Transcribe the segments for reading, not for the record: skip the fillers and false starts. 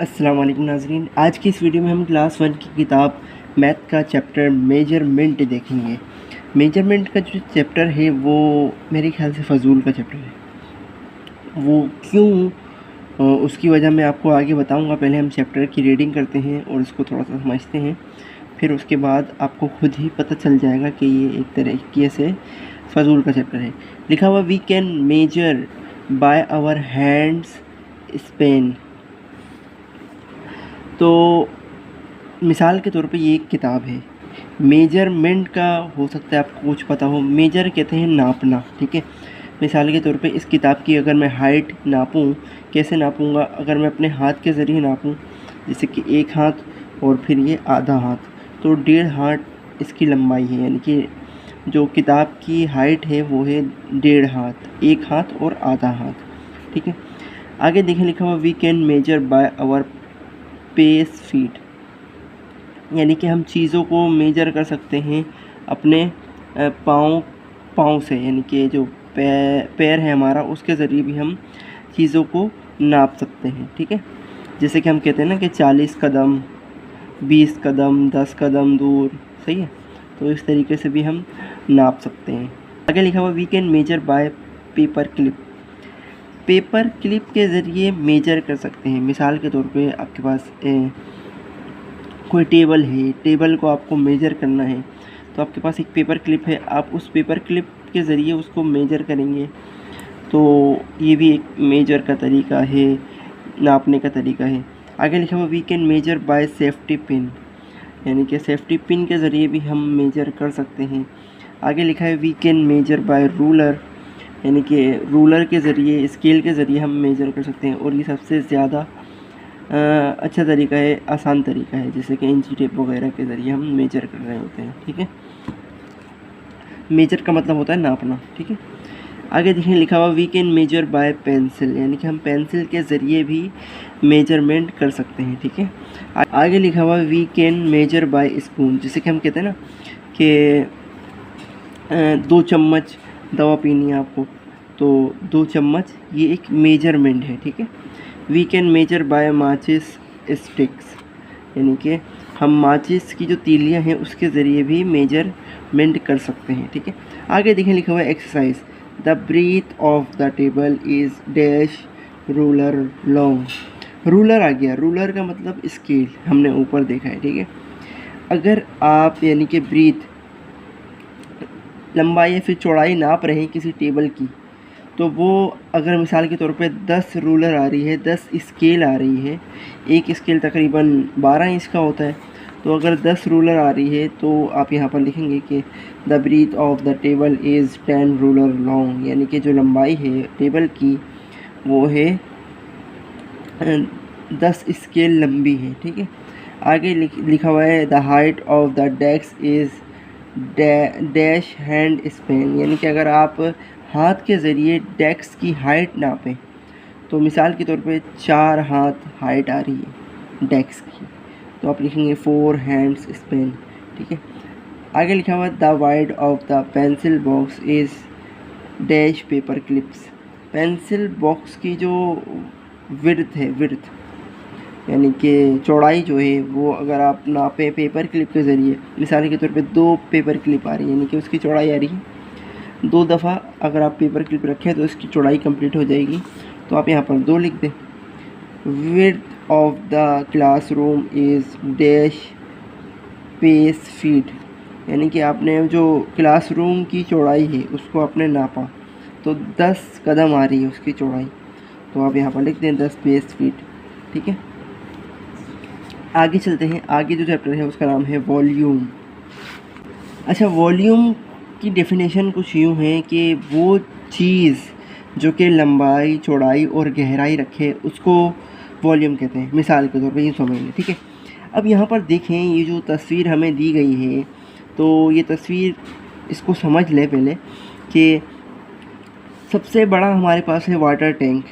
अस्सलाम वालेकुम नाज़रीन। आज की इस वीडियो में हम क्लास 1 की किताब मैथ का चैप्टर मेजरमेंट देखेंगे। मेजरमेंट का जो चैप्टर है वो मेरे ख्याल से फ़जूल का चैप्टर है। वो क्यों, उसकी वजह मैं आपको आगे बताऊंगा। पहले हम चैप्टर की रीडिंग करते हैं और इसको थोड़ा सा समझते हैं, फिर उसके बाद आपको खुद ही पता चल जाएगा कि ये एक तरीके से फ़जूल का चैप्टर है। लिखा हुआ we can measure by our hands span. तो मिसाल के तौर पे ये एक किताब है। मेजरमेंट का हो सकता है आपको कुछ पता हो। मेजर कहते हैं नापना, ठीक है। मिसाल के तौर पे इस किताब की अगर मैं हाइट नापूं, कैसे नापूंगा? अगर मैं अपने हाथ के ज़रिए नापूं, जैसे कि एक हाथ और फिर ये आधा हाथ, तो 1.5 हाथ इसकी लंबाई है। यानी कि जो किताब की हाइट है वो है 1.5 हाथ, एक हाथ और आधा हाथ, ठीक है। आगे देखें, लिखा हुआ we can measure by our pace feet. यानी कि हम चीज़ों को मेजर कर सकते हैं अपने पाँव से। यानी कि जो पैर है हमारा, उसके ज़रिए भी हम चीज़ों को नाप सकते हैं, ठीक है। जैसे कि हम कहते हैं ना कि 40 कदम, 20 कदम, 10 कदम दूर, सही है। तो इस तरीके से भी हम नाप सकते हैं। आगे लिखा हुआ we can measure by paper clip. Paper clip के ज़रिए मेजर कर सकते हैं। मिसाल के तौर पे आपके पास कोई टेबल है, टेबल को आपको मेजर करना है, तो आपके पास एक पेपर क्लिप है, आप उस पेपर क्लिप के ज़रिए उसको मेजर करेंगे। तो ये भी एक मेजर का तरीका है, नापने का तरीका है। आगे लिखा हुआ we can measure by safety pin. यानी कि सेफ्टी पिन के ज़रिए भी हम मेजर कर सकते हैं। आगे लिखा है we can measure by ruler. यानी कि रूलर के ज़रिए, स्केल के ज़रिए हम मेजर कर सकते हैं। और ये सबसे ज़्यादा अच्छा तरीका है, आसान तरीका है, जैसे कि इंची टेप वगैरह के ज़रिए हम मेजर कर रहे होते हैं, ठीक है। मेजर का मतलब होता है नापना, ठीक है। आगे देखिए, लिखा हुआ we can measure by pencil. यानी कि हम पेंसिल के ज़रिए भी मेजरमेंट कर सकते हैं, ठीक है। आगे लिखा हुआ we can measure by spoon. जैसे कि हम कहते हैं ना कि 2 चम्मच दवा पीनी है आपको, तो 2 चम्मच ये एक मेजरमेंट है, ठीक है। वी कैन मेजर बाय माचिस स्टिक्स। यानी कि हम माचिस की जो तीलियाँ हैं उसके ज़रिए भी मेजरमेंट कर सकते हैं, ठीक है। आगे देखें, लिखा हुआ है exercise the breathe of the table is dash ruler long. Ruler आ गया, रूलर का मतलब स्केल, हमने ऊपर देखा है, ठीक है। अगर आप यानी कि ब्रीथ, लंबाई या फिर चौड़ाई नाप रहे हैं किसी टेबल की, तो वो अगर मिसाल के तौर पे 10 रूलर आ रही है, 10 स्केल आ रही है, एक स्केल तकरीबन 12 इंच का होता है, तो अगर 10 रूलर आ रही है तो आप यहाँ पर लिखेंगे कि the breathe of the table is 10 ruler long. यानी कि जो लंबाई है टेबल की वो है 10 स्केल लंबी है, ठीक है। आगे लिखा हुआ है the height of the desk is dash hand Spain. यानी कि अगर आप हाथ के ज़रिए डेस्क की हाइट नापें, तो मिसाल के तौर पे 4 हाथ हाइट आ रही है डेस्क की, तो आप लिखेंगे 4 हैंड्स स्पेन, ठीक है। आगे लिखा हुआ the wide of the pencil box is dash paper clips. Pencil box की जो विड्थ है, विड्थ यानी कि चौड़ाई जो है, वो अगर आप नापें पेपर क्लिप के ज़रिए, मिसाल के तौर पे 2 पेपर क्लिप आ रही है, यानी कि उसकी चौड़ाई आ रही है 2 दफ़ा अगर आप पेपर क्लिप रखें तो इसकी चौड़ाई कंप्लीट हो जाएगी, तो आप यहाँ पर 2 लिख दें। Width of the classroom is dash pace feet. यानी कि आपने जो क्लासरूम की चौड़ाई है उसको आपने नापा, तो 10 कदम आ रही है उसकी चौड़ाई, तो आप यहाँ पर लिख दें 10 पेस फीट, ठीक है। आगे चलते हैं। आगे जो चैप्टर है उसका नाम है वॉल्यूम। अच्छा, वॉल्यूम की डेफिनेशन कुछ यूँ है कि वो चीज़ जो कि लंबाई, चौड़ाई और गहराई रखे उसको वॉल्यूम कहते हैं। मिसाल के तौर पे ये समझ लें, ठीक है। अब यहाँ पर देखें, ये जो तस्वीर हमें दी गई है, तो ये तस्वीर, इसको समझ लें पहले कि सबसे बड़ा हमारे पास है वाटर टैंक,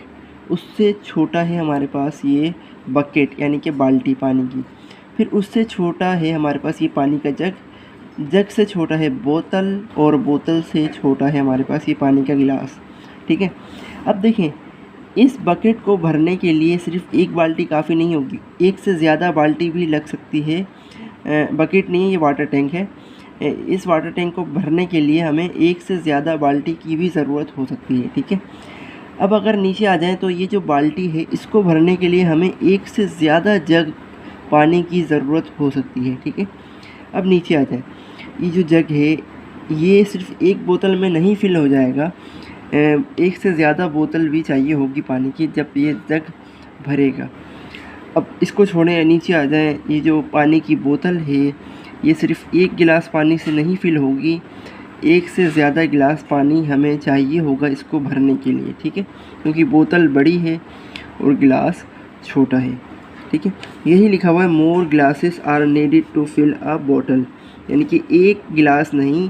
उससे छोटा है हमारे पास ये बकेट यानी कि बाल्टी पानी की, फिर उससे छोटा है हमारे पास ये पानी का जग, जग से छोटा है बोतल, और बोतल से छोटा है हमारे पास ये पानी का गिलास, ठीक है। अब देखें, इस बकेट को भरने के लिए सिर्फ एक बाल्टी काफ़ी नहीं होगी, एक से ज़्यादा बाल्टी भी लग सकती है। बकेट नहीं है, ये वाटर टैंक है। इस वाटर टैंक को भरने के लिए हमें एक से ज़्यादा बाल्टी की भी ज़रूरत हो सकती है, ठीक है। अब अगर नीचे आ जाएँ तो ये जो बाल्टी है इसको भरने के लिए हमें एक से ज़्यादा जग पानी की ज़रूरत हो सकती है, ठीक है। अब नीचे आ जाए, ये जो जग है ये सिर्फ एक बोतल में नहीं फिल हो जाएगा, एक से ज़्यादा बोतल भी चाहिए होगी पानी की जब ये जग भरेगा। अब इसको छोड़ें, नीचे आ जाएं, ये जो पानी की बोतल है ये सिर्फ एक गिलास पानी से नहीं फिल होगी, एक से ज़्यादा गिलास पानी हमें चाहिए होगा इसको भरने के लिए, ठीक है, क्योंकि बोतल बड़ी है और गिलास छोटा है, ठीक है। यही लिखा हुआ है more glasses are needed to fill a bottle, यानी कि एक गिलास नहीं,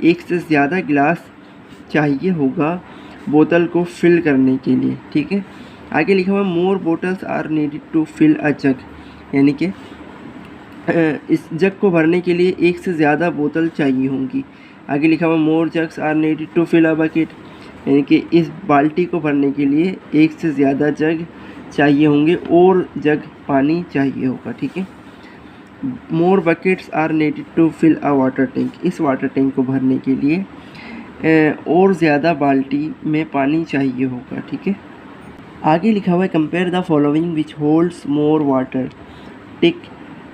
एक से ज़्यादा गिलास चाहिए होगा बोतल को फिल करने के लिए, ठीक है। आगे लिखा हुआ है more bottles are needed to fill a jug, यानी कि इस जग को भरने के लिए एक से ज़्यादा बोतल चाहिए होंगी। आगे लिखा हुआ more jugs are needed to fill a bucket, यानी कि इस बाल्टी को भरने के लिए एक से ज़्यादा जग चाहिए होंगे और जग पानी चाहिए होगा, ठीक है। More buckets are needed to fill a water tank, इस वाटर टैंक को भरने के लिए और ज़्यादा बाल्टी में पानी चाहिए होगा, ठीक है। आगे लिखा हुआ है compare the following which holds more water, tick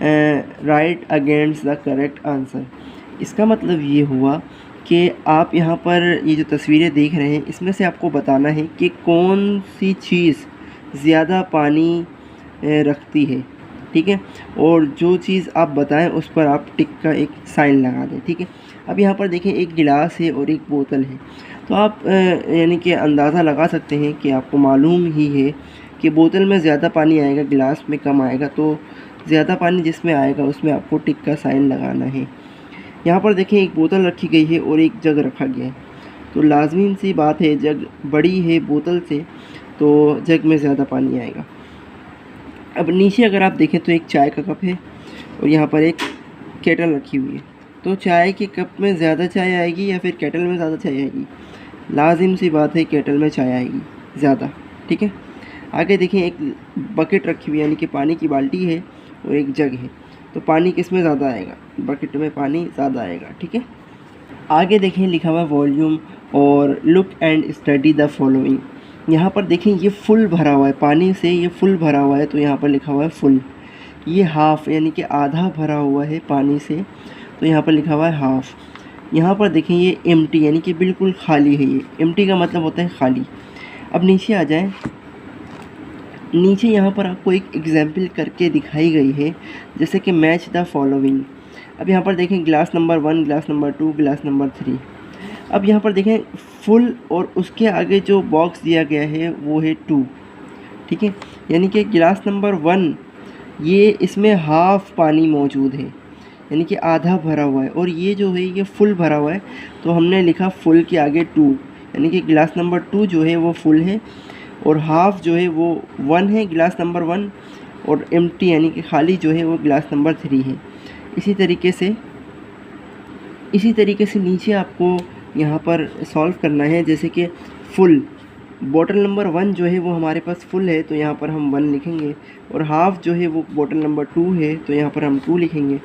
right against the correct answer. इसका मतलब ये हुआ कि आप यहाँ पर ये जो तस्वीरें देख रहे हैं इसमें से आपको बताना है कि कौन सी चीज़ ज़्यादा पानी रखती है, ठीक है, और जो चीज़ आप बताएं उस पर आप टिक का एक साइन लगा दें, ठीक है। अब यहाँ पर देखें एक गिलास है और एक बोतल है, तो आप यानी कि अंदाज़ा लगा सकते हैं कि आपको मालूम ही है कि बोतल में ज़्यादा पानी आएगा, गिलास में कम आएगा, तो ज़्यादा पानी जिसमें आएगा उसमें आपको टिक का साइन लगाना है। यहाँ पर देखें एक बोतल रखी गई है और एक जग रखा गया है, तो लाजमी सी बात है जग बड़ी है बोतल से तो जग में ज़्यादा पानी आएगा। अब नीचे अगर आप देखें तो एक चाय का कप है और यहाँ पर एक केटल रखी हुई है, तो चाय के कप में ज़्यादा चाय आएगी या फिर केटल में ज़्यादा चाय आएगी? लाजिम सी बात है केटल में चाय आएगी ज़्यादा, ठीक है। आगे देखें एक बकेट रखी हुई है, यानी कि पानी की बाल्टी है और एक जग है, तो पानी किस में ज़्यादा आएगा? बकेट में पानी ज़्यादा आएगा, ठीक है। आगे देखें लिखा हुआ है वॉल्यूम और look and study the following. यहाँ पर देखें ये फुल भरा हुआ है पानी से, ये फुल भरा हुआ है, तो यहाँ पर लिखा हुआ है फुल। ये हाफ़ यानी कि आधा भरा हुआ है पानी से, तो यहाँ पर लिखा हुआ है हाफ़। यहाँ पर देखें ये एम्प्टी यानी कि बिल्कुल खाली है, ये एम्प्टी का मतलब होता है खाली। अब नीचे आ जाएं, नीचे यहाँ पर आपको एक एग्जाम्पल करके दिखाई गई है, जैसे कि मैच द फॉलोइंग। अब यहाँ पर देखें गिलास नंबर 1, गिलास नंबर 2, गिलास नंबर 3। अब यहाँ पर देखें फुल और उसके आगे जो बॉक्स दिया गया है वो है 2, ठीक है, यानी कि गिलास नंबर 1 ये इसमें हाफ़ पानी मौजूद है, यानी कि आधा भरा हुआ है, और ये जो है ये फुल भरा हुआ है, तो हमने लिखा फुल के आगे 2, यानी कि गिलास नंबर 2 जो है वो फुल है और हाफ़ जो है वो 1 है गिलास नंबर 1, और एम्प्टी यानी कि खाली जो है वो गिलास नंबर 3 है। इसी तरीके से नीचे आपको यहाँ पर सॉल्व करना है, जैसे कि फुल बॉटल नंबर 1 जो है वो हमारे पास फुल है, तो यहाँ पर हम 1 लिखेंगे, और हाफ़ जो है वो बॉटल नंबर 2 है, तो यहाँ पर हम 2 लिखेंगे।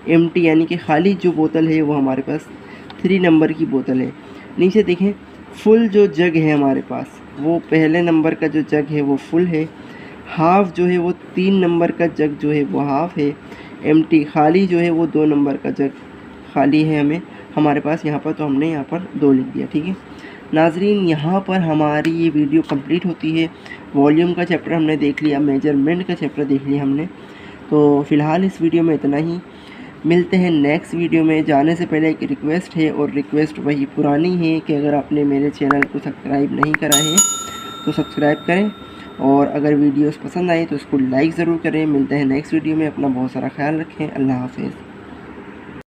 एम्प्टी यानी कि खाली जो बोतल है वो हमारे पास 3 नंबर की बोतल है। नीचे देखें फुल जो जग है हमारे पास वो पहले नंबर का जो जग है वो फुल है, हाफ़ जो है वो 3 नंबर का जग जो है वो हाफ़ है, एम्प्टी खाली जो है वो 2 नंबर का जग खाली है हमारे पास यहाँ पर, तो हमने यहाँ पर 2 लिख दिया, ठीक है। नाजरीन यहाँ पर हमारी ये वीडियो कंप्लीट होती है। वॉल्यूम का चैप्टर हमने देख लिया, मेजरमेंट का चैप्टर देख लिया हमने, तो फ़िलहाल इस वीडियो में इतना ही। मिलते हैं नेक्स्ट वीडियो में। जाने से पहले एक रिक्वेस्ट है, और रिक्वेस्ट वही पुरानी है कि अगर आपने मेरे चैनल को सब्सक्राइब नहीं करा है तो सब्सक्राइब करें, और अगर वीडियोस पसंद आए तो इसको लाइक ज़रूर करें। मिलते हैं नेक्स्ट वीडियो में, अपना बहुत सारा ख्याल रखें। अल्लाह हाफ़िज़।